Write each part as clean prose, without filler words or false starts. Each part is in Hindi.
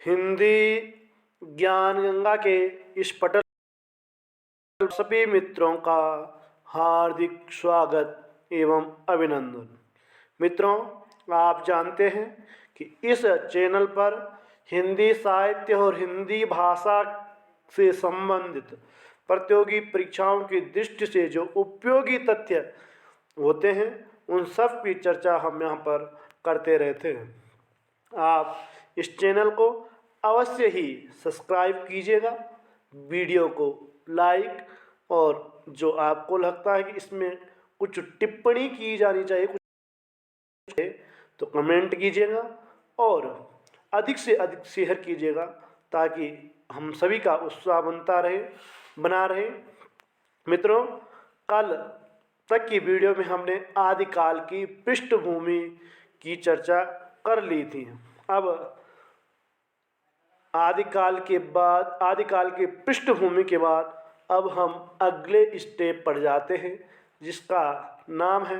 हिंदी ज्ञान गंगा के इस पटल सभी मित्रों का हार्दिक स्वागत एवं अभिनंदन। मित्रों, आप जानते हैं कि इस चैनल पर हिंदी साहित्य और हिंदी भाषा से संबंधित प्रतियोगी परीक्षाओं की दृष्टि से जो उपयोगी तथ्य होते हैं उन सब की चर्चा हम यहाँ पर करते रहते हैं। आप इस चैनल को अवश्य ही सब्सक्राइब कीजिएगा, वीडियो को लाइक और जो आपको लगता है कि इसमें कुछ टिप्पणी की जानी चाहिए कुछ है तो कमेंट कीजिएगा और अधिक से अधिक शेयर कीजिएगा ताकि हम सभी का उत्साह बना रहे। मित्रों, कल तक की वीडियो में हमने आदिकाल की पृष्ठभूमि की चर्चा कर ली थी। अब आदिकाल की पृष्ठभूमि के बाद अब हम अगले स्टेप पर जाते हैं जिसका नाम है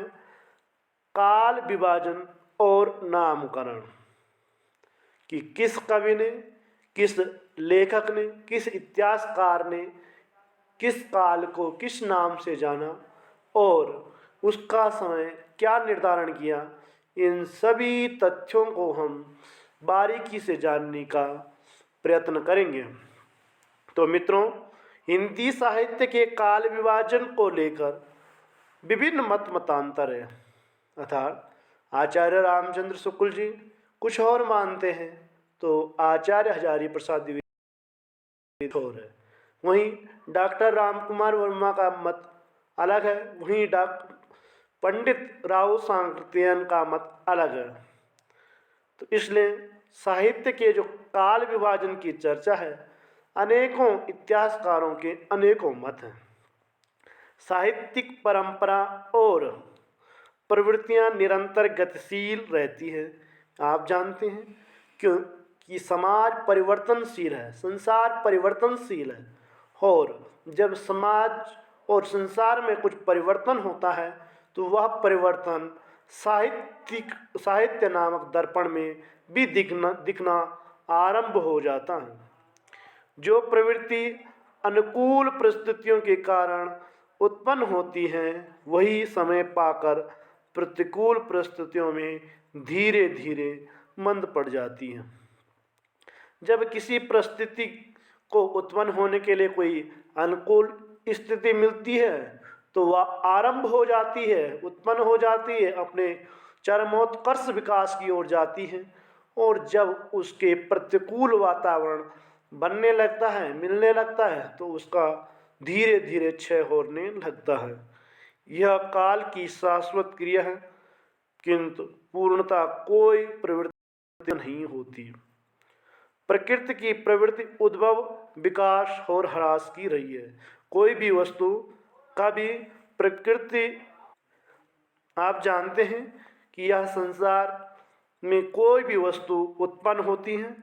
काल विभाजन और नामकरण। कि किस कवि ने, किस लेखक ने, किस इतिहासकार ने किस काल को किस नाम से जाना और उसका समय क्या निर्धारण किया, इन सभी तथ्यों को हम बारीकी से जानने का प्रयत्न करेंगे। तो मित्रों, हिंदी साहित्य के काल विभाजन को लेकर विभिन्न मतांतर है। अर्थात आचार्य रामचंद्र शुक्ल जी कुछ और मानते हैं तो आचार्य हजारी प्रसाद द्विवेदी और है। वहीं डॉक्टर रामकुमार वर्मा का मत अलग है, वहीं पंडित राव सांकृत्यायन का मत अलग है। तो इसलिए साहित्य के जो काल विभाजन की चर्चा है, अनेकों इतिहासकारों के अनेकों मत हैं। साहित्यिक परंपरा और प्रवृत्तियां निरंतर गतिशील रहती हैं। आप जानते हैं क्योंकि समाज परिवर्तनशील है, संसार परिवर्तनशील है और जब समाज और संसार में कुछ परिवर्तन होता है तो वह परिवर्तन साहित्य नामक दर्पण में भी दिखना आरंभ हो जाता है। जो प्रवृत्ति अनुकूल परिस्थितियों के कारण उत्पन्न होती हैं वही समय पाकर प्रतिकूल परिस्थितियों में धीरे धीरे मंद पड़ जाती हैं। जब किसी परिस्थिति को उत्पन्न होने के लिए कोई अनुकूल स्थिति मिलती है तो वह आरंभ हो जाती है, उत्पन्न हो जाती है, अपने चरमोत्कर्ष विकास की ओर जाती है। और जब उसके प्रतिकूल वातावरण बनने लगता है, मिलने लगता है तो उसका धीरे धीरे क्षय होने लगता है। यह काल की शाश्वत क्रिया है, किंतु पूर्णता कोई प्रवृत्ति नहीं होती। प्रकृति की प्रवृत्ति उद्भव, विकास और ह्रास की रही है। कोई भी वस्तु का भी प्रकृति, आप जानते हैं कि यह संसार में कोई भी वस्तु उत्पन्न होती है,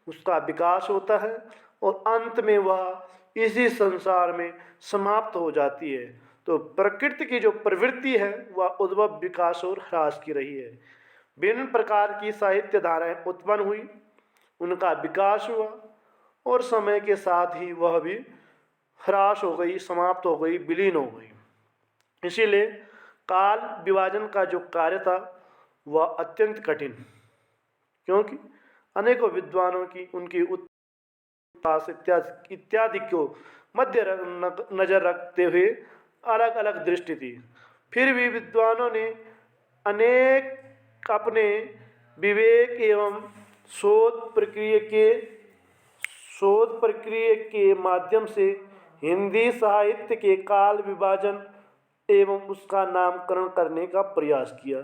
उसका विकास होता है और अंत में वह इसी संसार में समाप्त हो जाती है। तो प्रकृति की जो प्रवृत्ति है वह उद्भव, विकास और ह्रास की रही है। विभिन्न प्रकार की साहित्य धाराएं उत्पन्न हुई, उनका विकास हुआ और समय के साथ ही वह भी ह्रास हो गई, समाप्त हो गई, विलीन हो गई। इसीलिए काल विभाजन का जो कार्य था वह अत्यंत कठिन, क्योंकि अनेकों विद्वानों की उनकी उत्पास इत्यादि को मध्य नजर रखते हुए अलग अलग दृष्टि थी। फिर भी विद्वानों ने अनेक अपने विवेक एवं शोध प्रक्रिया के माध्यम से हिंदी साहित्य के काल विभाजन एवं उसका नामकरण करने का प्रयास किया।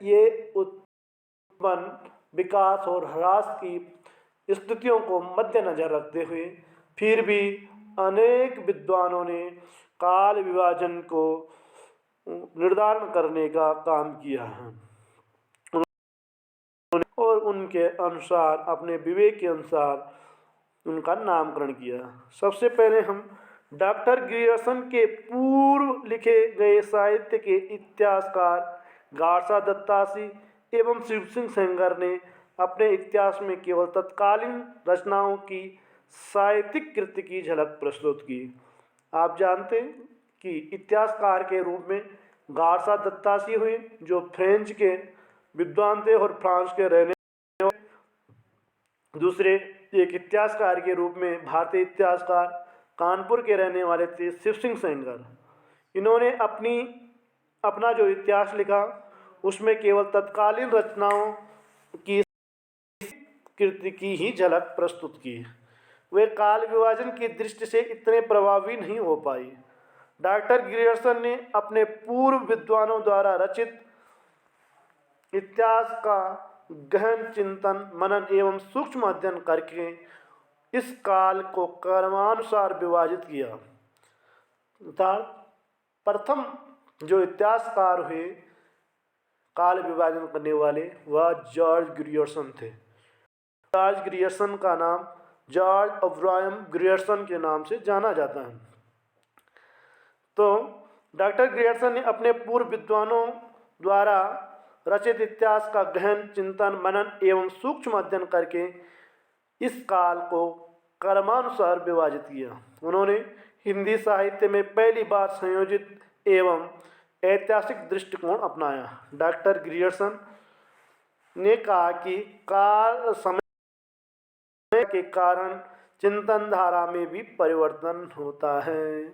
ये उत्पन्न, विकास और ह्रास की स्थितियों को मद्देनजर रखते हुए फिर भी अनेक विद्वानों ने काल विभाजन को निर्धारण करने का काम किया है और उनके अनुसार, अपने विवेक के अनुसार उनका नामकरण किया। सबसे पहले हम डॉक्टर ग्रियर्सन के पूर्व लिखे गए साहित्य के इतिहासकार गारसा दत्तासी एवं शिव सिंह सेंगर ने अपने इतिहास में केवल तत्कालीन रचनाओं की साहित्यिक कृति की झलक प्रस्तुत की। आप जानते हैं कि इतिहासकार के रूप में गारसा दत्तासी हुए, जो फ्रेंच के विद्वान थे और फ्रांस के रहने। दूसरे एक इतिहासकार के रूप में भारतीय इतिहासकार कानपुर के रहने वाले थे शिव सिंह सेंगर। इन्होंने अपना जो इतिहास लिखा उसमें केवल तत्कालीन रचनाओं की कृति की ही झलक प्रस्तुत की। वे काल विभाजन की दृष्टि से इतने प्रभावी नहीं हो पाई। डॉक्टर ग्रियर्सन ने अपने पूर्व विद्वानों द्वारा रचित इतिहास का गहन चिंतन, मनन एवं सूक्ष्म अध्ययन करके इस काल को क्रमानुसार विभाजित किया। अर्थात प्रथम जो इतिहासकार हुए काल विभाजन करने वाले वह जॉर्ज ग्रियर्सन थे। जॉर्ज ग्रियर्सन का नाम जॉर्ज अब्राहम ग्रियर्सन के नाम से जाना जाता है। तो डॉक्टर ग्रियर्सन ने अपने पूर्व विद्वानों द्वारा रचित इतिहास का गहन चिंतन, मनन एवं सूक्ष्म अध्ययन करके इस काल को क्रमानुसार विभाजित किया। उन्होंने हिंदी साहित्य में पहली बार संयोजित एवं ऐतिहासिक दृष्टिकोण अपनाया। डॉक्टर ग्रियर्सन ने कहा कि काल समय के कारण चिंतन धारा में भी परिवर्तन होता है,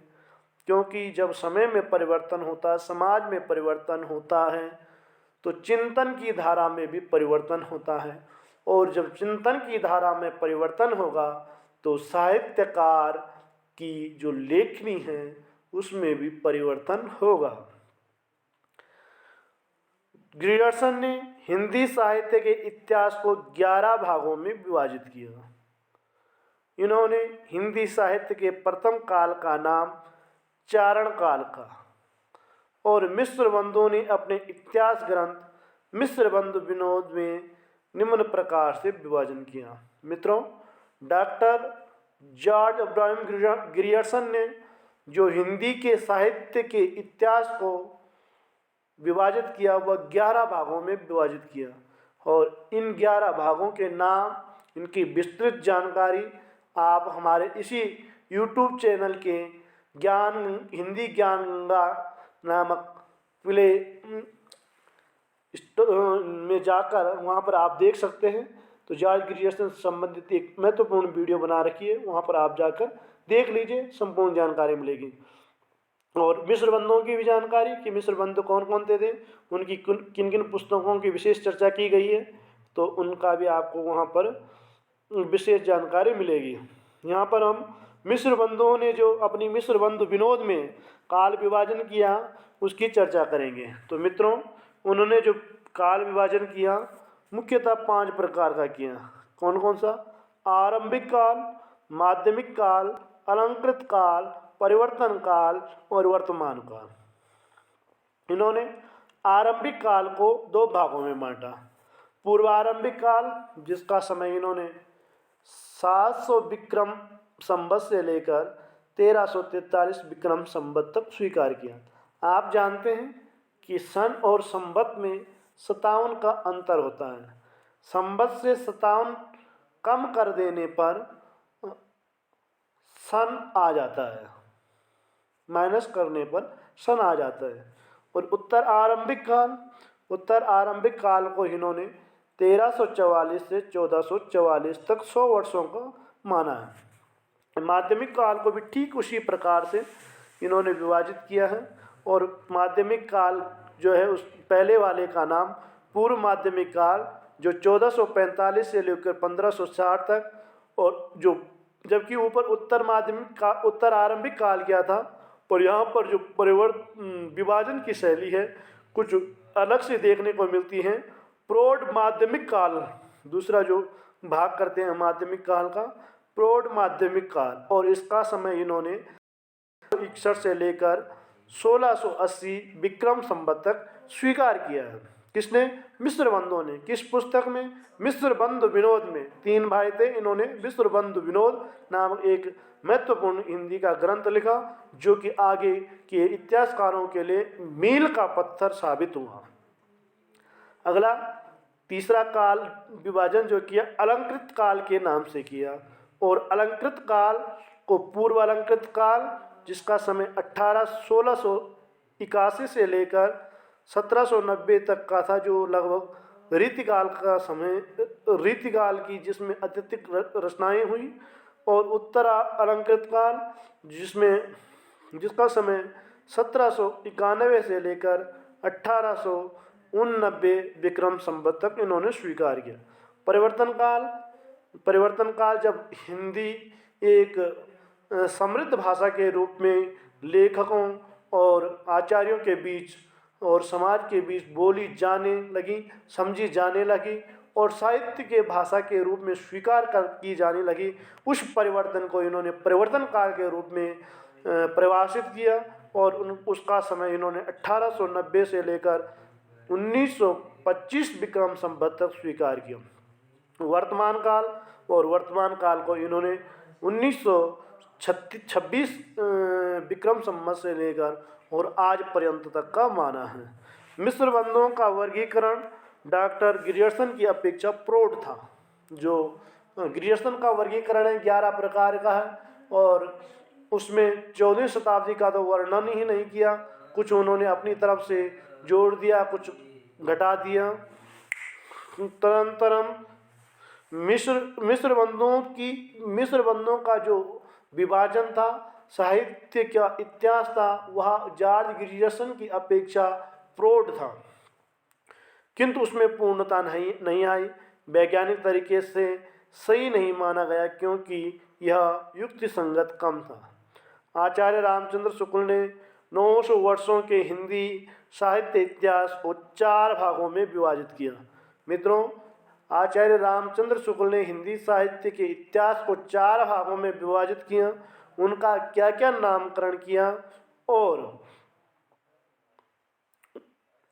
क्योंकि जब समय में परिवर्तन होता है, समाज में परिवर्तन होता है, तो चिंतन की धारा में भी परिवर्तन होता है। और जब चिंतन की धारा में परिवर्तन होगा तो साहित्यकार की जो लेखनी है उसमें भी परिवर्तन होगा। ग्रियर्सन ने हिंदी साहित्य के इतिहास को 11 भागों में विभाजित किया। इन्होंने हिंदी साहित्य के प्रथम काल का नाम चारण काल का और मिश्र बंधुओं ने अपने इतिहास ग्रंथ मिश्र बंधु विनोद में निम्न प्रकार से विभाजन किया। मित्रों, डॉक्टर जॉर्ज अब्राहम ग्रियर्सन ने जो हिंदी के साहित्य के इतिहास को विभाजित किया वह 11 भागों में विभाजित किया, और इन 11 भागों के नाम, इनकी विस्तृत जानकारी आप हमारे इसी YouTube चैनल के हिंदी ज्ञान गंगा नामक प्ले में जाकर वहाँ पर आप देख सकते हैं। तो जॉर्ज ग्रियर्सन से संबंधित एक महत्वपूर्ण वीडियो बना रखी है, वहाँ पर आप जाकर देख लीजिए, संपूर्ण जानकारी मिलेगी। और मिश्र बंधुओं की भी जानकारी कि मिश्र बंधु कौन कौन थे, उनकी किन किन पुस्तकों की विशेष चर्चा की गई है, तो उनका भी आपको वहाँ पर विशेष जानकारी मिलेगी। यहाँ पर हम मिश्र बंधुओं ने जो अपनी मिश्र बंधु विनोद में काल विभाजन किया उसकी चर्चा करेंगे। तो मित्रों, उन्होंने जो काल विभाजन किया मुख्यतः 5 प्रकार का किया। कौन कौन सा? आरंभिक काल, माध्यमिक काल, अलंकृत काल, परिवर्तन काल और वर्तमान काल। इन्होंने आरंभिक काल को 2 भागों में बांटा। पूर्वारंभिक काल, जिसका समय इन्होंने 700 विक्रम संवत से लेकर 1343 विक्रम संवत तक स्वीकार किया। आप जानते हैं कि सन और संवत में 57 का अंतर होता है। संवत से 57 कम कर देने पर सन आ जाता है, माइनस करने पर सन आ जाता है। और उत्तर आरंभिक काल को इन्होंने 1344 से 1444 तक 100 वर्षों का माना है। माध्यमिक काल को भी ठीक उसी प्रकार से इन्होंने विभाजित किया है। और माध्यमिक काल जो है उस पहले वाले का नाम पूर्व माध्यमिक काल, जो 1445 से लेकर 1560 तक, और जो जबकि ऊपर उत्तर आरंभिक काल किया था। और यहाँ पर जो विभाजन की शैली है कुछ अलग से देखने को मिलती है। प्रौढ़ माध्यमिक काल, दूसरा जो भाग करते हैं माध्यमिक काल का, प्रौढ़ माध्यमिक काल, और इसका समय इन्होंने 61 से लेकर 1680 विक्रम संवत तक स्वीकार किया है। किसने? मिश्र बंधुओं ने। किस पुस्तक में? मिश्र बंधु विनोद में। 3 भाई थे, इन्होंने मिश्र बंधु विनोद नामक एक महत्वपूर्ण हिंदी का ग्रंथ लिखा, जो कि आगे के इतिहासकारों के लिए मील का पत्थर साबित हुआ। अगला तीसरा काल विभाजन जो किया अलंकृत काल के नाम से किया, और अलंकृत काल को पूर्व अलंकृत काल जिसका समय 1681 से लेकर 1790 तक का था, जो लगभग रीतिकाल का समय, रीतिकाल की जिसमें अत्यधिक रचनाएं हुई, और उत्तरा अलंकृत काल जिसका समय 1791 से लेकर 1889 विक्रम संवत तक इन्होंने स्वीकार किया। परिवर्तन काल जब हिंदी एक समृद्ध भाषा के रूप में लेखकों और आचार्यों के बीच और समाज के बीच बोली जाने लगी, समझी जाने लगी, और साहित्य के भाषा के रूप में स्वीकार की जाने लगी, उस परिवर्तन को इन्होंने परिवर्तन काल के रूप में परिभाषित किया, और उसका समय इन्होंने 1890 से लेकर 1925 विक्रम संवत तक स्वीकार किया। वर्तमान काल को इन्होंने 1926 विक्रम संवत से लेकर और आज पर्यंत तक का माना है। मिस्र बंधुओं का वर्गीकरण डॉक्टर ग्रियर्सन की अपेक्षा प्रौढ़ था। जो ग्रियर्सन का वर्गीकरण है 11 प्रकार का है, और उसमें 14वीं शताब्दी का तो वर्णन ही नहीं किया, कुछ उन्होंने अपनी तरफ से जोड़ दिया, कुछ घटा दिया। तदनंतरम मिस्र बंधुओं का जो विभाजन था, साहित्य का इतिहास था, वह जॉर्ज ग्रियर्सन की अपेक्षा प्रौढ़ था, किंतु उसमें पूर्णता नहीं आई, वैज्ञानिक तरीके से सही नहीं माना गया, क्योंकि यह युक्ति संगत कम था। आचार्य रामचंद्र शुक्ल ने 900 वर्षों के हिंदी साहित्य इतिहास को 4 भागों में विभाजित किया। मित्रों, आचार्य रामचंद्र शुक्ल ने हिंदी साहित्य के इतिहास को 4 भागों में विभाजित किया। उनका क्या क्या नामकरण किया और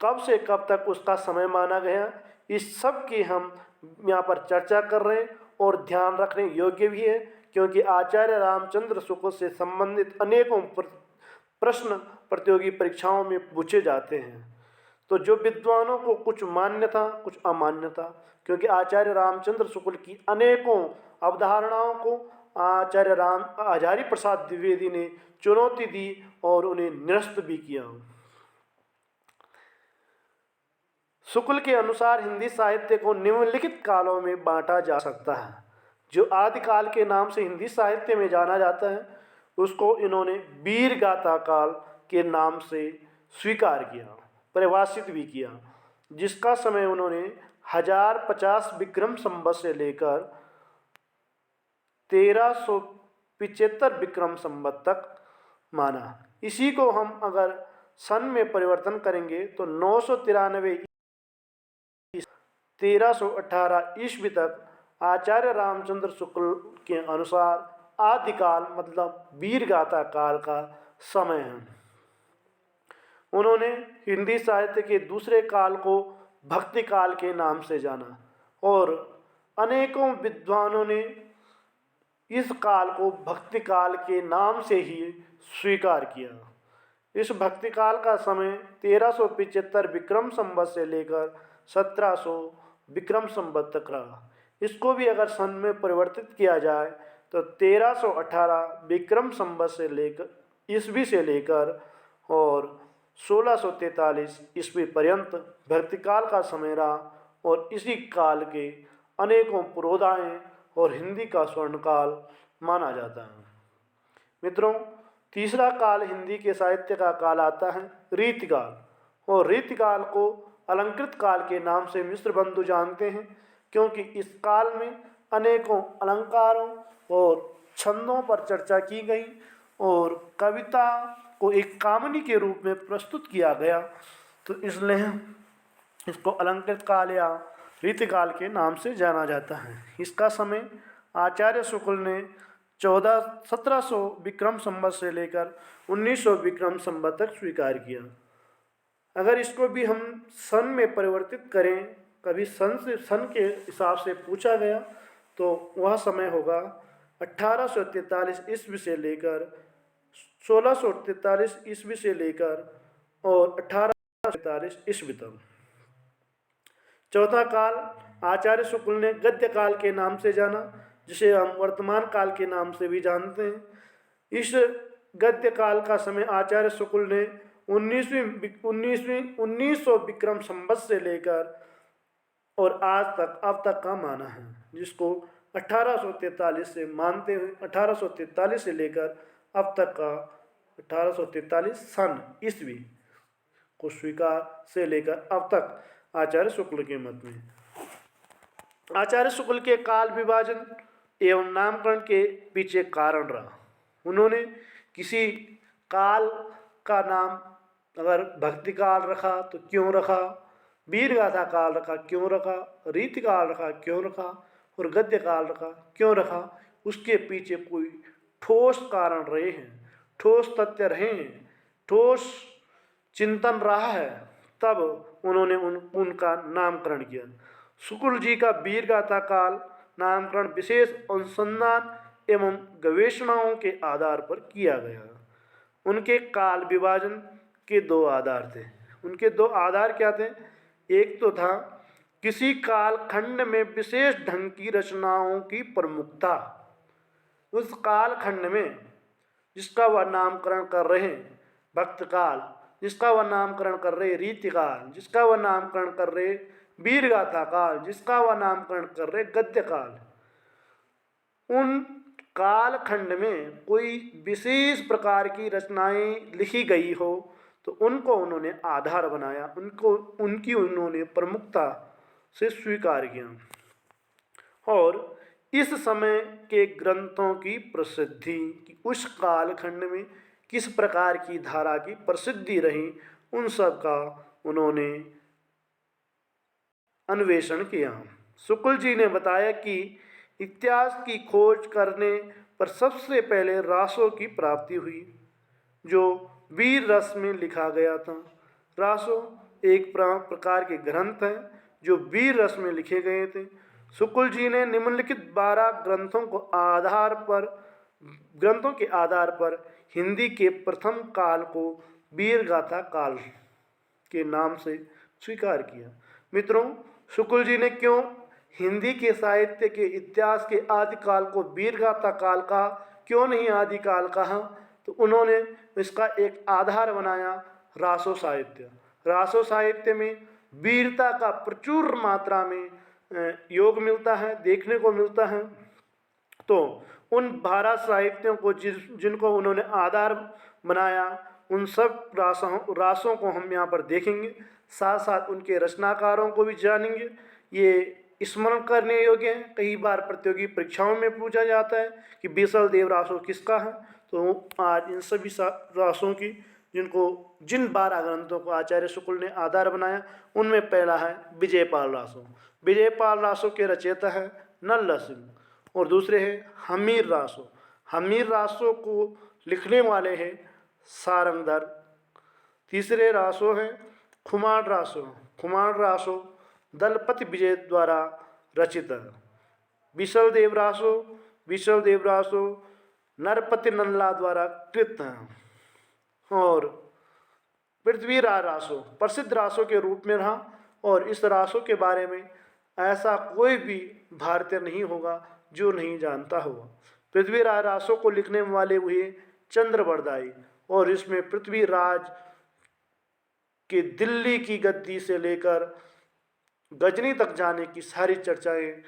कब से कब तक उसका समय माना गया, इस सब की हम यहाँ पर चर्चा कर रहे हैं, और ध्यान रखने योग्य भी है, क्योंकि आचार्य रामचंद्र शुक्ल से संबंधित अनेकों प्रश्न प्रतियोगी परीक्षाओं में पूछे जाते हैं। तो जो विद्वानों को कुछ मान्य था, कुछ अमान्य था, क्योंकि आचार्य रामचंद्र शुक्ल की अनेकों अवधारणाओं को आचार्य हजारी प्रसाद द्विवेदी ने चुनौती दी और उन्हें निरस्त भी किया। शुक्ल के अनुसार हिंदी साहित्य को निम्नलिखित कालों में बांटा जा सकता है। जो आदिकाल के नाम से हिंदी साहित्य में जाना जाता है, उसको इन्होंने वीर गाथा काल के नाम से स्वीकार किया, परिभाषित भी किया, जिसका समय उन्होंने 1050 विक्रम संवत से लेकर 1375 विक्रम संवत तक माना। इसी को हम अगर सन में परिवर्तन करेंगे तो 993 1318 ईस्वी तक आचार्य रामचंद्र शुक्ल के अनुसार आदिकाल मतलब वीरगाथा काल का समय है। उन्होंने हिंदी साहित्य के दूसरे काल को भक्ति काल के नाम से जाना, और अनेकों विद्वानों ने इस काल को भक्ति काल के नाम से ही स्वीकार किया। इस भक्ति काल का समय 1375 विक्रम संवत से लेकर 1700 विक्रम संवत तक रहा। इसको भी अगर सन में परिवर्तित किया जाए तो 1318 विक्रम संवत से लेकर ईस्वी से लेकर और 1643 ईस्वी पर्यंत भक्तिकाल का समय रहा, और इसी काल के अनेकों पुरोधाएँ और हिंदी का स्वर्णकाल माना जाता है। मित्रों, तीसरा काल हिंदी के साहित्य का काल आता है रीतिकाल, और रीतिकाल को अलंकृत काल के नाम से मिस्र बंधु जानते हैं, क्योंकि इस काल में अनेकों अलंकारों और छंदों पर चर्चा की गई और कविता को एक कामनी के रूप में प्रस्तुत किया गया, तो इसलिए इसको अलंकृत काल या रीतिकाल के नाम से जाना जाता है। इसका समय आचार्य शुक्ल ने 1700 विक्रम संवत से लेकर 1900 विक्रम संवत तक स्वीकार किया। अगर इसको भी हम सन में परिवर्तित करें, कभी सन के हिसाब से पूछा गया, तो वह समय होगा 1843 ईस्वी से लेकर 1643 ईस्वी से लेकर और 1843 ईस्वी तक। चौथा काल आचार्य शुक्ल ने गद्य काल के नाम से जाना, जिसे हम वर्तमान काल के नाम से भी जानते हैं। इस गद्य काल का समय आचार्य शुक्ल ने 1900 विक्रम संवत से लेकर और आज तक अब तक का माना है, जिसको 1843 से मानते हुए 1843 से लेकर अब तक का 1843 सन ईस्वी को स्वीकार से लेकर अब तक आचार्य शुक्ल के मत में। आचार्य शुक्ल के काल विभाजन एवं नामकरण के पीछे कारण रहा। उन्होंने किसी काल का नाम अगर भक्ति काल रखा तो क्यों रखा, वीर गाथा काल रखा क्यों रखा, रीति काल रखा क्यों रखा और गद्य काल रखा क्यों रखा, उसके पीछे कोई ठोस कारण रहे हैं, ठोस तथ्य रहे हैं, ठोस चिंतन रहा है, तब उन्होंने उनका नामकरण किया। शुक्ल जी का वीर गाथा काल नामकरण विशेष अनुसंधान एवं गवेषणाओं के आधार पर किया गया। उनके काल विभाजन के दो आधार थे। उनके दो आधार क्या थे? एक तो था किसी काल खंड में विशेष ढंग की रचनाओं की प्रमुखता, उस काल खंड में जिसका वह नामकरण कर रहे हैं भक्त काल, जिसका वह नामकरण कर रहे रीति काल, जिसका वह नामकरण कर रहे वीर गाथा काल, जिसका वह नामकरण कर रहे गद्य काल, उन काल खंड में कोई विशेष प्रकार की रचनाएं लिखी गई हो तो उनको उन्होंने आधार बनाया, उनकी उन्होंने प्रमुखता से स्वीकार किया। और इस समय के ग्रंथों की प्रसिद्धि कि उस कालखंड में किस प्रकार की धारा की प्रसिद्धि रही, उन सब का उन्होंने अन्वेषण किया। शुक्ल जी ने बताया कि इतिहास की खोज करने पर सबसे पहले रासों की प्राप्ति हुई, जो वीर रस में लिखा गया था। रासो एक प्रकार के ग्रंथ हैं जो वीर रस में लिखे गए थे। शुक्ल जी ने निम्नलिखित 12 ग्रंथों के आधार पर हिंदी के प्रथम काल को वीर गाथा काल के नाम से स्वीकार किया। मित्रों, शुक्ल जी ने क्यों हिंदी के साहित्य के इतिहास के आदिकाल को वीर गाथा काल कहा, क्यों नहीं आदिकाल कहा? तो उन्होंने इसका एक आधार बनाया रासो साहित्य। रासो साहित्य में वीरता का प्रचुर मात्रा में योग मिलता है, देखने को मिलता है। तो उन 12 साहित्यों को जिनको उन्होंने आधार बनाया, उन सब रासों को हम यहाँ पर देखेंगे, साथ साथ उनके रचनाकारों को भी जानेंगे। ये स्मरण करने योग्य है। कई बार प्रतियोगी परीक्षाओं में पूछा जाता है कि बीसल देव रासो किसका है। तो आज इन सभी रासों की जिन 12 ग्रंथों को आचार्य शुक्ल ने आधार बनाया, उनमें पहला है विजयपाल रासो। विजयपाल रासो के रचयिता है नल्ला सिंह और दूसरे हैं हमीर रासो। हमीर रासो को लिखने वाले हैं सारंगधर। तीसरे रासो हैं खुमाण रासो। खुमाण रासो दलपति विजय द्वारा रचित है। विशल देव रासो नरपति नल्ला द्वारा कृत है। और पृथ्वीराज रासो प्रसिद्ध रासो के रूप में रहा, और इस रासो के बारे में ऐसा कोई भी भारतीय नहीं होगा जो नहीं जानता होगा। पृथ्वीराज रासो को लिखने वाले हुए चंद्रवरदाई, और इसमें पृथ्वीराज के दिल्ली की गद्दी से लेकर गजनी तक जाने की सारी चर्चाएं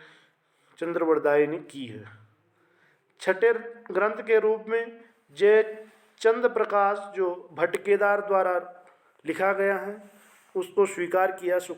चंद्रवरदाई ने की है। छठे ग्रंथ के रूप में जय चंद प्रकाश जो भट्ट केदार द्वारा लिखा गया है, उसको स्वीकार किया शुक्ल